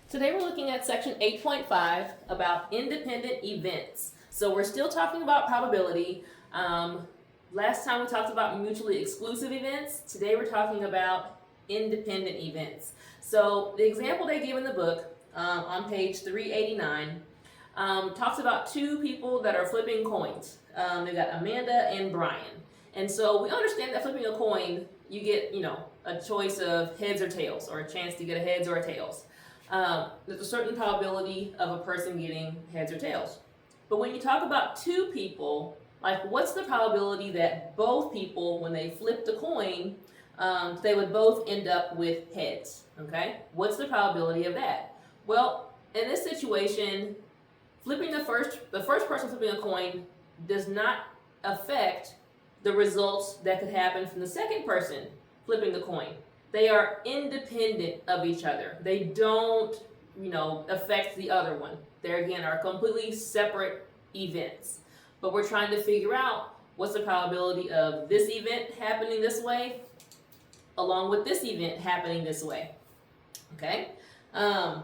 Today we're looking at section 8.5 about independent events. So we're still talking about probability. Last time we talked about mutually exclusive events. Today we're talking about independent events. So the example they give in the book on page 389 talks about two people that are flipping coins. They got Amanda and Brian. And so we understand that flipping a coin, you get, a choice of heads or tails, or a chance to get a heads or a tails. There's a certain probability of a person getting heads or tails. But when you talk about two people, like what's the probability that both people, when they flip the coin, they would both end up with heads, okay? What's the probability of that? Well, in this situation, flipping the first person flipping a coin does not affect the results that could happen from the second person flipping the coin. They are independent of each other. They don't, affect the other one. They, again, are completely separate events. But we're trying to figure out what's the probability of this event happening this way along with this event happening this way. Okay? The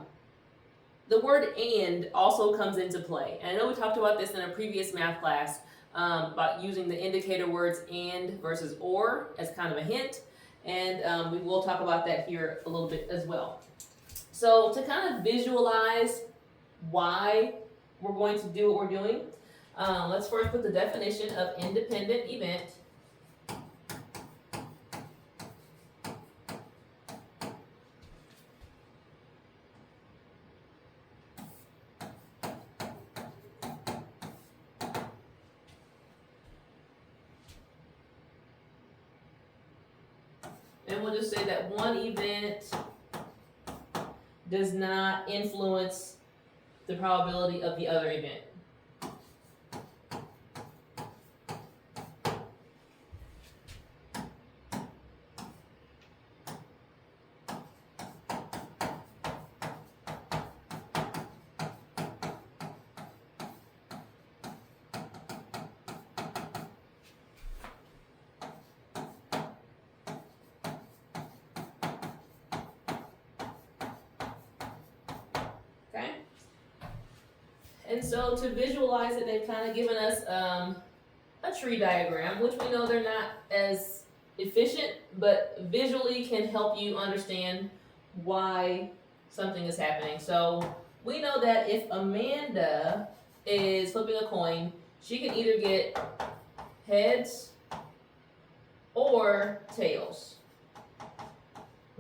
word and also comes into play. And I know we talked about this in a previous math class about using the indicator words and versus or as kind of a hint. And we will talk about that here a little bit as well. So to kind of visualize why we're going to do what we're doing, let's first put the definition of independent event. And we'll just say that one event does not influence the probability of the other event. Okay? And so to visualize it, they've kind of given us a tree diagram, which we know they're not as efficient, but visually can help you understand why something is happening. So we know that if Amanda is flipping a coin, she can either get heads or tails.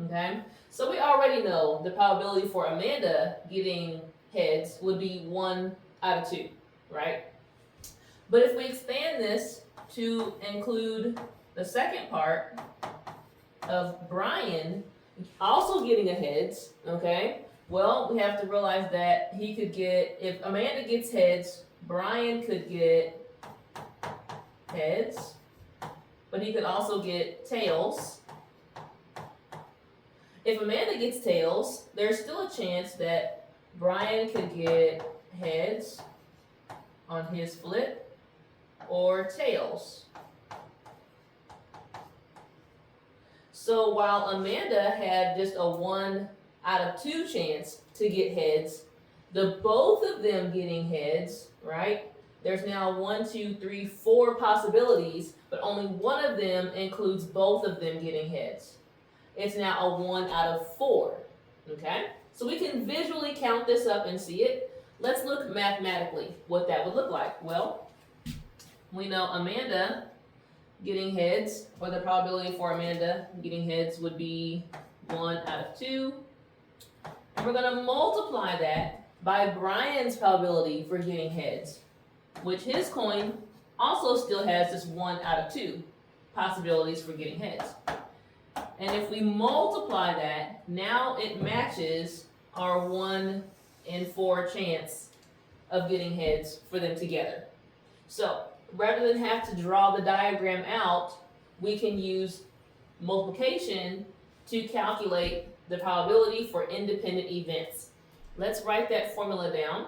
Okay? So we already know the probability for Amanda getting heads would be 1 out of 2, right? But if we expand this to include the second part of Brian also getting a heads, okay? Well, we have to realize that he could get, if Amanda gets heads, Brian could get heads, but he could also get tails. If Amanda gets tails, there's still a chance that Brian could get heads on his flip or tails. So while Amanda had just a 1 out of 2 chance to get heads, the both of them getting heads, right? There's now 1, 2, 3, 4 possibilities, but only one of them includes both of them getting heads. It's now a 1 out of 4, okay? So we can visually count this up and see it. Let's look mathematically what that would look like. Well, we know Amanda getting heads, or the probability for Amanda getting heads would be 1 out of 2. And we're going to multiply that by Brian's probability for getting heads, which his coin also still has this 1 out of 2 possibilities for getting heads. And if we multiply that, now it matches our 1 in 4 chance of getting heads for them together. So rather than have to draw the diagram out, we can use multiplication to calculate the probability for independent events. Let's write that formula down.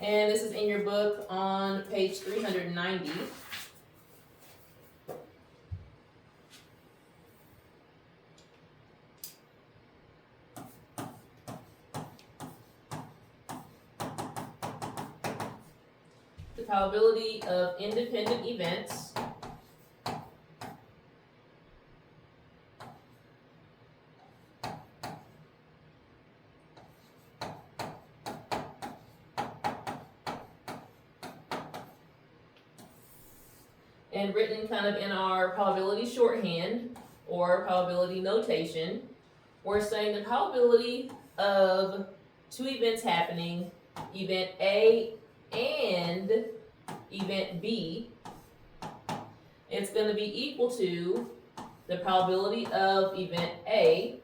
And this is in your book on page 390. probability of independent events and written kind of in our probability shorthand or probability notation. We're saying the probability of two events happening, event A and event B, it's going to be equal to the probability of event A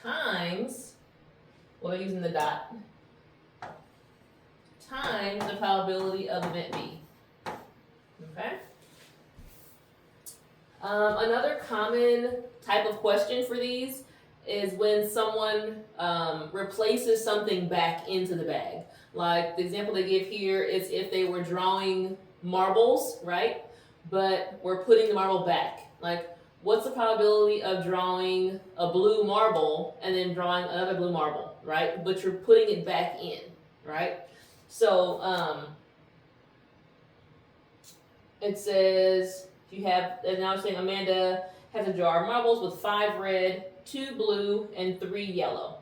times, well, they're using the dot, times the probability of event B. Okay? Another common type of question for these is when someone replaces something back into the bag. Like the example they give here is if they were drawing marbles, right? But we're putting the marble back. Like, what's the probability of drawing a blue marble and then drawing another blue marble, right? But you're putting it back in, right? So it says you have, and now it's saying Amanda has a jar of marbles with 5 red, 2 blue, and 3 yellow.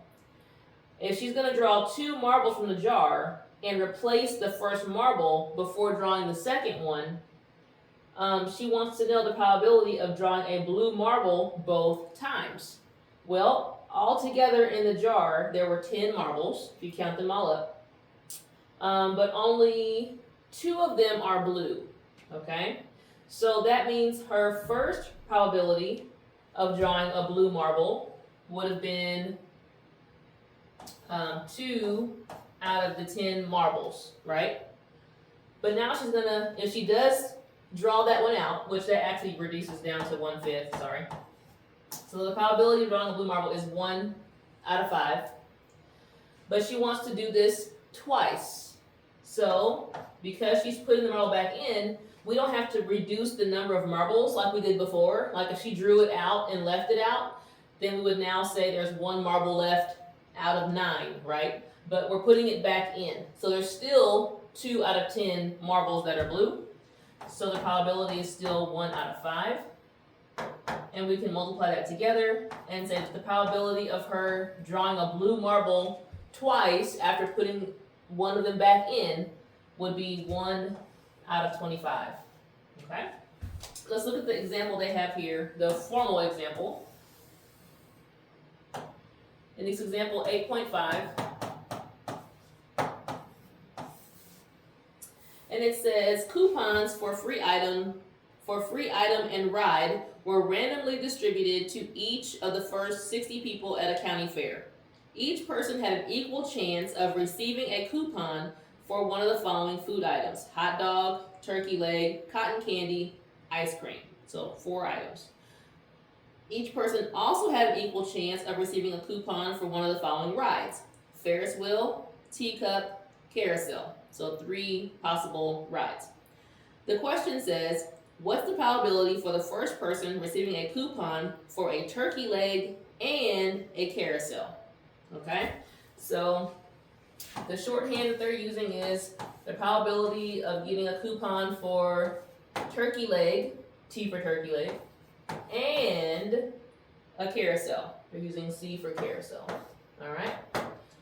If she's going to draw 2 marbles from the jar and replace the first marble before drawing the second one, she wants to know the probability of drawing a blue marble both times. Well, altogether in the jar, there were 10 marbles, if you count them all up, but only 2 of them are blue, okay? So that means her first probability of drawing a blue marble would have been 2 out of the 10 marbles, right? But now she's gonna, if she does draw that one out, which that actually reduces down to 1/5, sorry. So the probability of drawing a blue marble is 1 out of 5. But she wants to do this twice. So because she's putting the marble back in, we don't have to reduce the number of marbles like we did before. Like if she drew it out and left it out, then we would now say there's 1 marble left out of 9, right? But we're putting it back in. So there's still 2 out of 10 marbles that are blue. So the probability is still 1 out of 5. And we can multiply that together and say that the probability of her drawing a blue marble twice after putting one of them back in would be 1 out of 25. Okay? Let's look at the example they have here, the formal example. In this example 8.5, and it says coupons for free item and ride were randomly distributed to each of the first 60 people at a county fair. Each person had an equal chance of receiving a coupon for one of the following food items: hot dog, turkey leg, cotton candy, ice cream. So 4 items. Each person also had an equal chance of receiving a coupon for one of the following rides: Ferris wheel, teacup, carousel. So 3 possible rides. The question says, what's the probability for the first person receiving a coupon for a turkey leg and a carousel? Okay, so the shorthand that they're using is the probability of getting a coupon for turkey leg, T for turkey leg, and a carousel. They're using C for carousel. All right.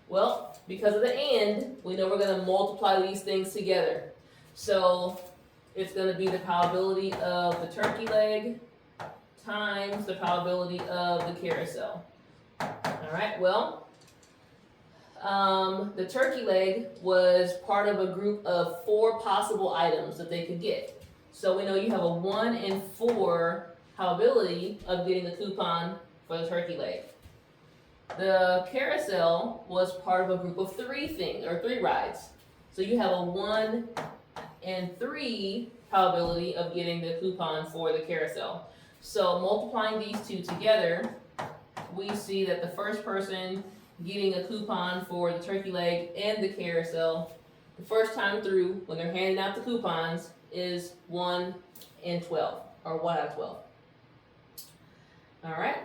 Well, because of the and, we know we're going to multiply these things together. So it's going to be the probability of the turkey leg times the probability of the carousel. All right. Well, the turkey leg was part of a group of 4 possible items that they could get. So we know you have a 1 in 4 probability of getting the coupon for the turkey leg. The carousel was part of a group of 3 things, or 3 rides. So you have a 1 in 3 probability of getting the coupon for the carousel. So multiplying these 2 together, we see that the first person getting a coupon for the turkey leg and the carousel, the first time through, when they're handing out the coupons, is 1 in 12, or 1 out of 12. All right.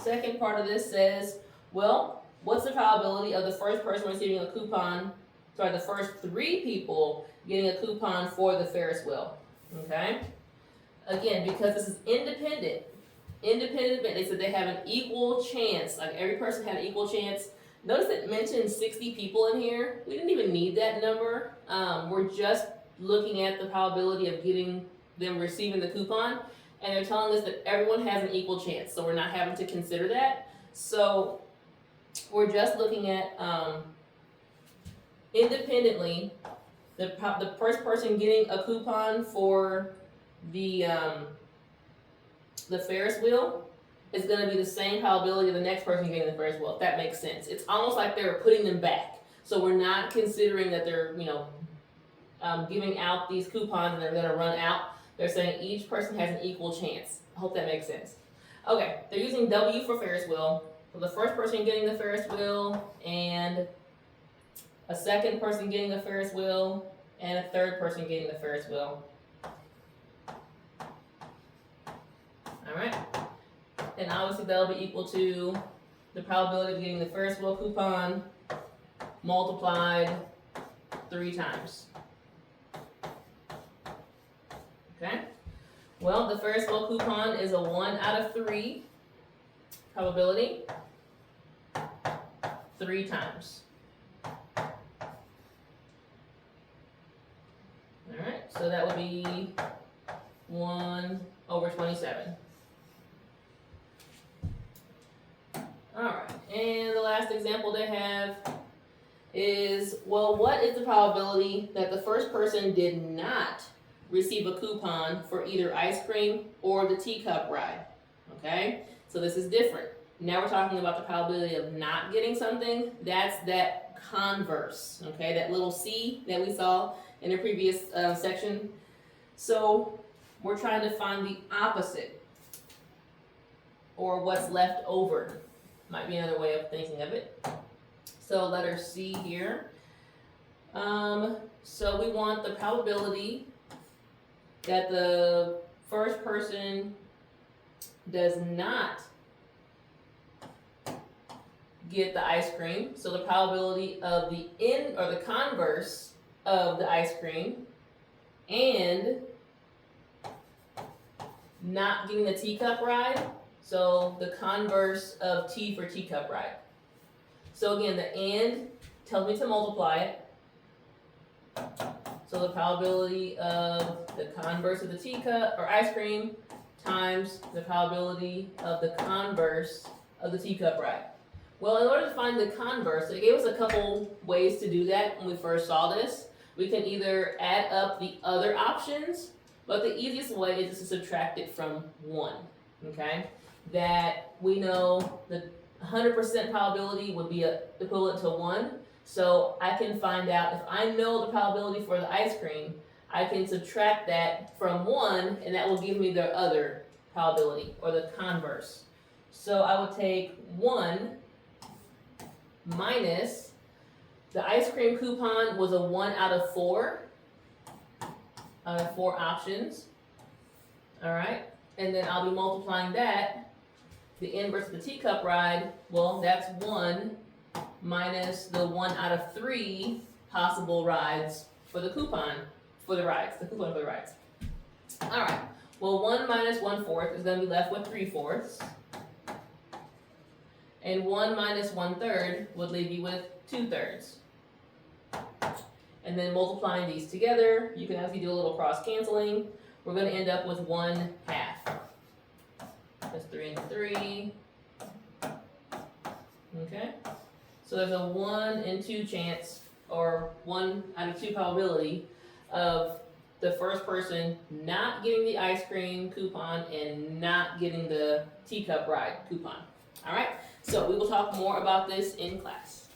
Second part of this says, well, what's the probability of the first person receiving a coupon sorry, the first 3 people getting a coupon for the Ferris wheel, okay? Again, because this is independent event, they said they have an equal chance, like every person had an equal chance. Notice it mentioned 60 people in here. We didn't even need that number. We're just looking at the probability of getting them receiving the coupon, and they're telling us that everyone has an equal chance, so we're not having to consider that. So we're just looking at independently the first person getting a coupon for the Ferris wheel is going to be the same probability of the next person getting the Ferris wheel, if that makes sense. It's almost like they're putting them back. So we're not considering that they're, giving out these coupons and they're going to run out. They're saying each person has an equal chance. I hope that makes sense. Okay, they're using W for Ferris wheel. For the first person getting the Ferris wheel, and a second person getting the Ferris wheel, and a third person getting the Ferris wheel. Alright, and obviously that'll be equal to the probability of getting the Ferris wheel coupon multiplied 3 times. Okay, well, the Ferris wheel coupon is a 1 out of 3 probability, 3 times. Alright, so that would be 1 over 27. Alright, and the last example they have is, well, what is the probability that the first person did not receive a coupon for either ice cream or the teacup ride? Okay, so this is different. Now we're talking about the probability of not getting something. That's that converse, okay, that little C that we saw in the previous section. So we're trying to find the opposite, or what's left over. Might be another way of thinking of it. So letter C here. So we want the probability that the first person does not get the ice cream. So the probability of the converse of the ice cream and not getting the teacup ride. So the converse of T for teacup ride. So again, the and tells me to multiply it. So the probability of the converse of the teacup or ice cream times the probability of the converse of the teacup ride. Well, in order to find the converse, they gave us a couple ways to do that when we first saw this. We can either add up the other options, but the easiest way is just to subtract it from 1, okay? That we know the 100% probability would be equivalent to 1. So I can find out, if I know the probability for the ice cream, I can subtract that from 1, and that will give me the other probability, or the converse. So I would take 1 minus, the ice cream coupon was a 1 out of 4 options. Alright, and then I'll be multiplying that, the inverse of the teacup ride, well, that's 1 minus the 1 out of 3 possible rides for the coupon for the rides, the coupon for the rides. Alright, well, 1 minus 1/4 is going to be left with 3/4. And 1 minus 1/3 would leave you with 2/3. And then multiplying these together, you can actually do a little cross canceling. We're going to end up with 1/2. That's 3 and 3. Okay. So there's a 1 in 2 chance, or 1 out of 2 probability of the first person not getting the ice cream coupon and not getting the teacup ride coupon. All right. So we will talk more about this in class.